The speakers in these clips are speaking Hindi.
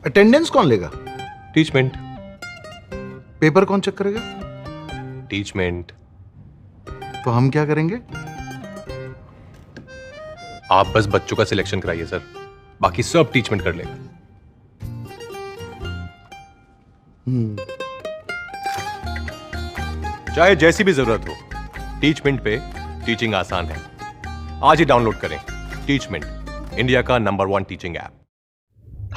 अटेंडेंस कौन लेगा? टीचमेंट। पेपर कौन चेक करेगा? टीचमेंट। तो हम क्या करेंगे? आप बस बच्चों का सिलेक्शन कराइए सर, बाकी सब टीचमेंट कर लेगा। चाहे जैसी भी जरूरत हो, टीचमेंट पे टीचिंग आसान है। आज ही डाउनलोड करें टीचमेंट, इंडिया का नंबर 1 टीचिंग ऐप।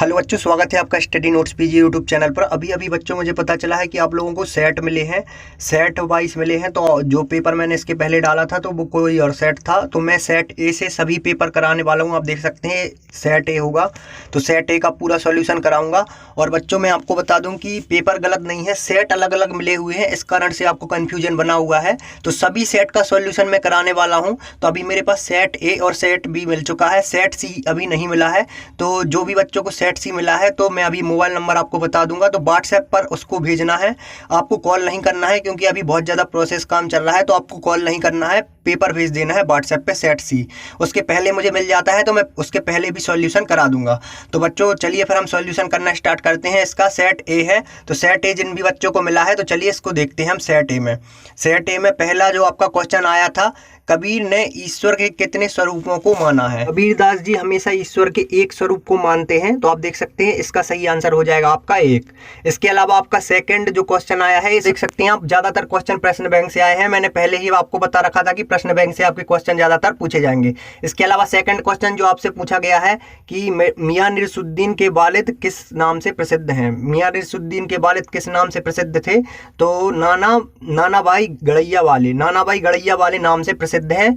हेलो बच्चों, स्वागत है आपका study notes PG YouTube channel पर। अभी बच्चों मुझे पता चला है कि आप लोगों को सेट मिले हैं, सेट वाइज मिले हैं। तो जो पेपर मैंने इसके पहले डाला था तो वो कोई और सेट था, तो मैं सेट ए से सभी पेपर कराने वाला हूँ। आप देख सकते हैं सेट ए होगा, तो सेट ए का पूरा सॉल्यूशन कराऊंगा। और बच्चों मैं आपको बता दूं कि पेपर गलत नहीं है, सेट अलग अलग मिले हुए हैं, इस कारण से आपको कन्फ्यूजन बना हुआ है। तो सभी सेट का सॉल्यूशन मैं कराने वाला हूँ। तो अभी मेरे पास सेट ए और सेट बी मिल चुका है, सेट सी अभी नहीं मिला है। तो जो भी बच्चों को सेट सी मिला है तो मैं अभी मोबाइल नंबर आपको बता दूंगा, तो व्हाट्सएप पर उसको भेजना है। आपको कॉल नहीं करना है क्योंकि अभी बहुत ज़्यादा प्रोसेस काम चल रहा है, तो आपको कॉल नहीं करना है, पेपर भेज देना है व्हाट्सएप पे सेट सी। उसके पहले मुझे मिल जाता है तो मैं उसके पहले भी सॉल्यूशन करा दूंगा। तो बच्चों चलिए फिर हम सॉल्यूशन करना स्टार्ट करते हैं। इसका सेट ए है, तो सेट ए जिन भी बच्चों को मिला है तो चलिए इसको देखते हैं हम। सेट ए में पहला जो आपका क्वेश्चन आया था, कबीर ने ईश्वर के कितने स्वरूपों को माना है? कबीरदास जी हमेशा ईश्वर के एक स्वरूप को मानते हैं, तो आप देख सकते हैं इसका सही आंसर हो जाएगा आपका एक। इसके अलावा आपका सेकंड जो क्वेश्चन आया है, देख सकते हैं आप, ज्यादातर क्वेश्चन प्रश्न बैंक से आए हैं। मैंने पहले ही आपको बता रखा था कि प्रश्न बैंक से आपके क्वेश्चन ज्यादातर पूछे जाएंगे। इसके अलावा सेकंड क्वेश्चन जो आपसे पूछा गया है कि मियां नसीरुद्दीन के वालिद किस नाम से प्रसिद्ध हैं? मियां नसीरुद्दीन के वालिद किस नाम से प्रसिद्ध थे? तो नानाभाई गड़ैया वाले नाम से प्रसिद्ध है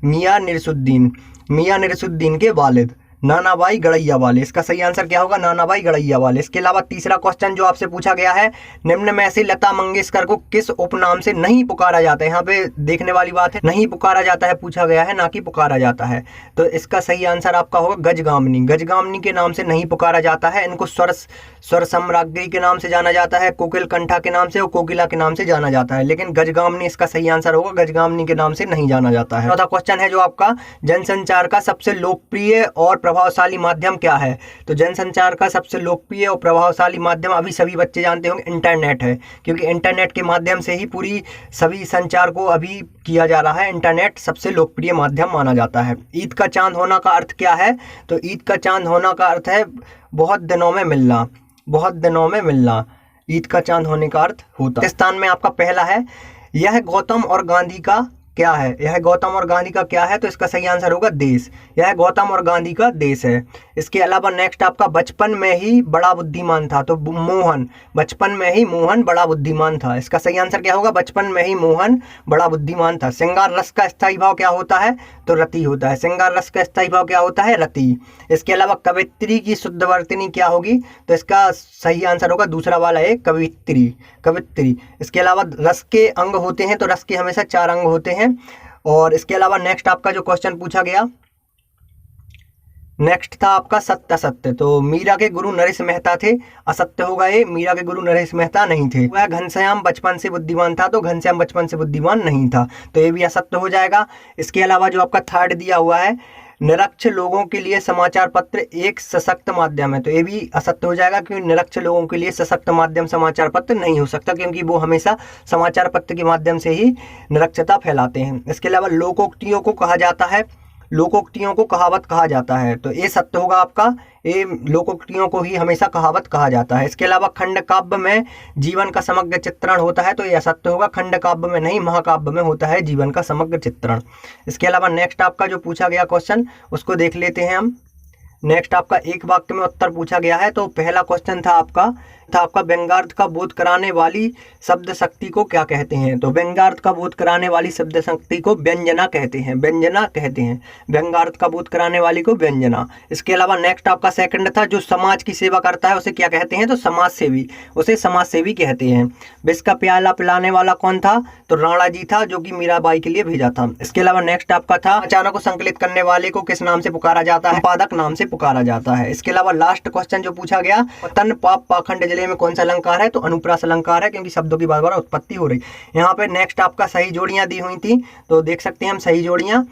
मियां नसीरुद्दीन के वालिद नानाभाई गड़ैया वाले। इसका सही आंसर क्या होगा? नानाभाई गड़ैया वाले। इसके अलावा तीसरा क्वेश्चन जो आपसे पूछा गया है, निम्न में से लता मंगेशकर को किस उपनाम से नहीं पुकारा जाता है? यहाँ पे देखने वाली बात है, नहीं पुकारा जाता है पूछा गया है, ना कि पुकारा जाता है। तो इसका सही आंसर आपका होगा गजगामिनी के नाम से नहीं पुकारा जाता है। इनको स्वर सम्राज्ञी के नाम से जाना जाता है, कोकिल कंठा के नाम से और कोकिला के नाम से जाना जाता है, लेकिन गजगामिनी इसका सही आंसर होगा, गजगामिनी के नाम से नहीं जाना जाता है। चौथा क्वेश्चन है जो आपका, जनसंचार का सबसे लोकप्रिय और प्रभावशाली माध्यम क्या है? तो जनसंचार का सबसे लोकप्रिय और प्रभावशाली माध्यम अभी सभी बच्चे जानते होंगे, इंटरनेट है, क्योंकि इंटरनेट के माध्यम से ही पूरी सभी संचार को अभी किया जा रहा है। इंटरनेट सबसे लोकप्रिय माध्यम माना जाता है। ईद का चांद होना का अर्थ क्या है? तो ईद का चांद होना का अर्थ है बहुत दिनों में मिलना, ईद का चांद होने का अर्थ होता है। पाकिस्तान में आपका पहला है, यह गौतम और गांधी का क्या है? यह गौतम और गांधी का क्या है? तो इसका सही आंसर होगा देश। यह गौतम और गांधी का देश है। इसके अलावा नेक्स्ट आपका, बचपन में ही बड़ा बुद्धिमान था, तो बचपन में ही मोहन बड़ा बुद्धिमान था। इसका सही आंसर क्या होगा? बचपन में ही मोहन बड़ा बुद्धिमान था। श्रृंगार रस का स्थायी भाव क्या होता है? तो रति होता है। श्रृंगार रस का स्थायी भाव क्या होता है? रति। इसके अलावा कवित्री की शुद्ध वर्तनी क्या होगी? तो इसका सही आंसर होगा दूसरा वाला है, कवित्री। इसके अलावा रस के अंग होते हैं, तो रस के हमेशा 4 अंग होते हैं। और इसके अलावा नेक्स्ट आपका जो क्वेश्चन पूछा गया, नेक्स्ट था आपका सत्य असत्य। तो मीरा के गुरु नरेश मेहता थे, असत्य होगा ये, मीरा के गुरु नरेश मेहता नहीं थे। वह घनश्याम बचपन से बुद्धिमान था, तो घनश्याम बचपन से बुद्धिमान नहीं था, तो ये भी असत्य हो जाएगा। इसके अलावा जो आपका थर्ड दिया हुआ है, निरक्ष लोगों के लिए समाचार पत्र एक सशक्त माध्यम है, तो ये भी असत्य हो जाएगा, क्योंकि निरक्ष लोगों के लिए सशक्त माध्यम समाचार पत्र नहीं हो सकता, क्योंकि वो हमेशा समाचार पत्र के माध्यम से ही निरक्षता फैलाते हैं। इसके अलावा लोकोक्तियों को कहावत कहा जाता है, तो ये सत्य होगा आपका, ये लोकोक्तियों को ही हमेशा कहावत कहा जाता है। इसके अलावा खंड काव्य में जीवन का समग्र चित्रण होता है, तो यह सत्य होगा, खंड काव्य में नहीं, महाकाव्य में होता है जीवन का समग्र चित्रण। इसके अलावा नेक्स्ट आपका जो पूछा गया क्वेश्चन, उसको देख लेते हैं हम। नेक्स्ट आपका एक वाक्य में उत्तर पूछा गया है, तो पहला क्वेश्चन था आपका व्यंग्यार्थ का बोध कराने वाली शब्द शक्ति को क्या कहते हैं? तो व्यंग्यार्थ का बोध कराने वाली शब्द शक्ति को व्यंजना कहते हैं, व्यंग्यार्थ का बोध कराने वाली को व्यंजना। इसके अलावा नेक्स्ट आपका सेकंड था, जो समाज की सेवा करता है उसे क्या कहते हैं? तो उसे समाज सेवी कहते हैं। विष का प्याला पिलाने वाला कौन था? तो राणा जी था, जो कि मीराबाई के लिए भेजा था। इसके अलावा नेक्स्ट आपका था, अचानक को संकलित करने वाले को किस नाम से पुकारा जाता है? संपादक नाम से पुकारा जाता है। इसके अलावा लास्ट क्वेश्चन जो पूछा गया, पतन पाप पाखंड जिले में कौन सा अलंकार है? तो अनुप्रास अलंकार है, क्योंकि शब्दों की बार बार उत्पत्ति हो रही। यहाँ पे नेक्स्ट आपका सही जोड़ियां दी हुई थी, तो देख सकते हैं हम सही जोड़ियां।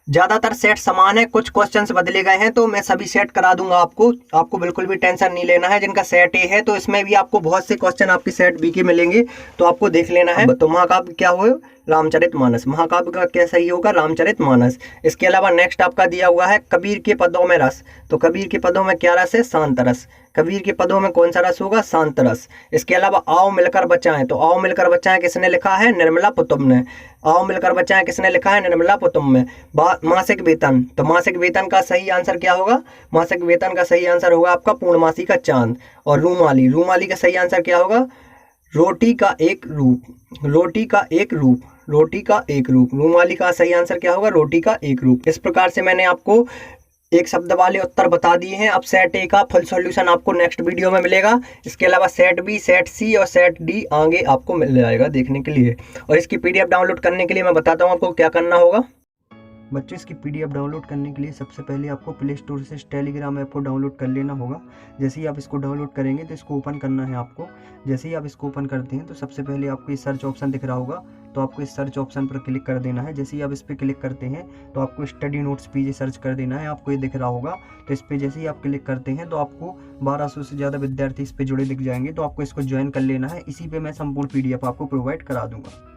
ज़्यादातर सेट समान है, कुछ क्वेश्चंस बदले गए हैं, तो मैं सभी सेट करा दूंगा आपको बिल्कुल भी टेंशन नहीं लेना है। जिनका सेट ए है तो इसमें भी आपको बहुत से क्वेश्चन आपके सेट बी के मिलेंगे, तो आपको देख लेना है। तो महाकाव्य क्या हो, रामचरितमानस। महाकाव्य का क्या सही होगा, रामचरितमानस। इसके अलावा नेक्स्ट आपका दिया हुआ है कबीर के पदों में रस। तो कबीर के पदों में क्या रस है, शांत रस। कबीर के पदों में कौन सा रस होगा, शांत रस। इसके अलावा आओ मिलकर बचाएं। तो आओ मिलकर बचाएं किसने लिखा है, निर्मला पुतुम ने। आओ मिलकर बचाएं किसने लिखा है, निर्मला पुतुम में। मासिक वेतन, तो मासिक वेतन का सही आंसर क्या होगा, मासिक वेतन का सही आंसर होगा आपका पूर्णमासी का चांद। और रूमाली, रूमाली का सही आंसर क्या होगा, रोटी का एक रूप। रोटी का एक रूप, रोटी का एक रूप। रूमाली का सही आंसर क्या होगा, रोटी का एक रूप। इस प्रकार से मैंने आपको एक शब्द वाले उत्तर बता दिए हैं। अब सेट ए का फुल सॉल्यूशन आपको नेक्स्ट वीडियो में मिलेगा। इसके अलावा सेट बी, सेट सी और सेट डी आगे आपको मिल जाएगा देखने के लिए। और इसकी पीडीएफ डाउनलोड करने के लिए मैं बताता हूँ आपको क्या करना होगा। बच्चों, इसकी पीडीएफ डाउनलोड करने के लिए सबसे पहले आपको प्ले स्टोर से टेलीग्राम ऐप को डाउनलोड कर लेना होगा। जैसे ही आप इसको डाउनलोड करेंगे तो इसको ओपन करना है आपको। जैसे ही आप इसको ओपन करते हैं तो सबसे पहले आपको ये सर्च ऑप्शन दिख रहा होगा, तो आपको इस सर्च ऑप्शन पर क्लिक कर देना है। जैसे ही आप इस पर क्लिक करते हैं तो आपको स्टडी नोट्स पीजी सर्च कर देना है, आपको ये दिख रहा होगा। तो इस पर जैसे ही आप क्लिक करते हैं तो आपको 1200 से ज़्यादा विद्यार्थी इस पर जुड़े दिख जाएंगे, तो आपको इसको ज्वाइन कर लेना है। इसी पे मैं संपूर्ण पीडीएफ आपको प्रोवाइड करा दूंगा।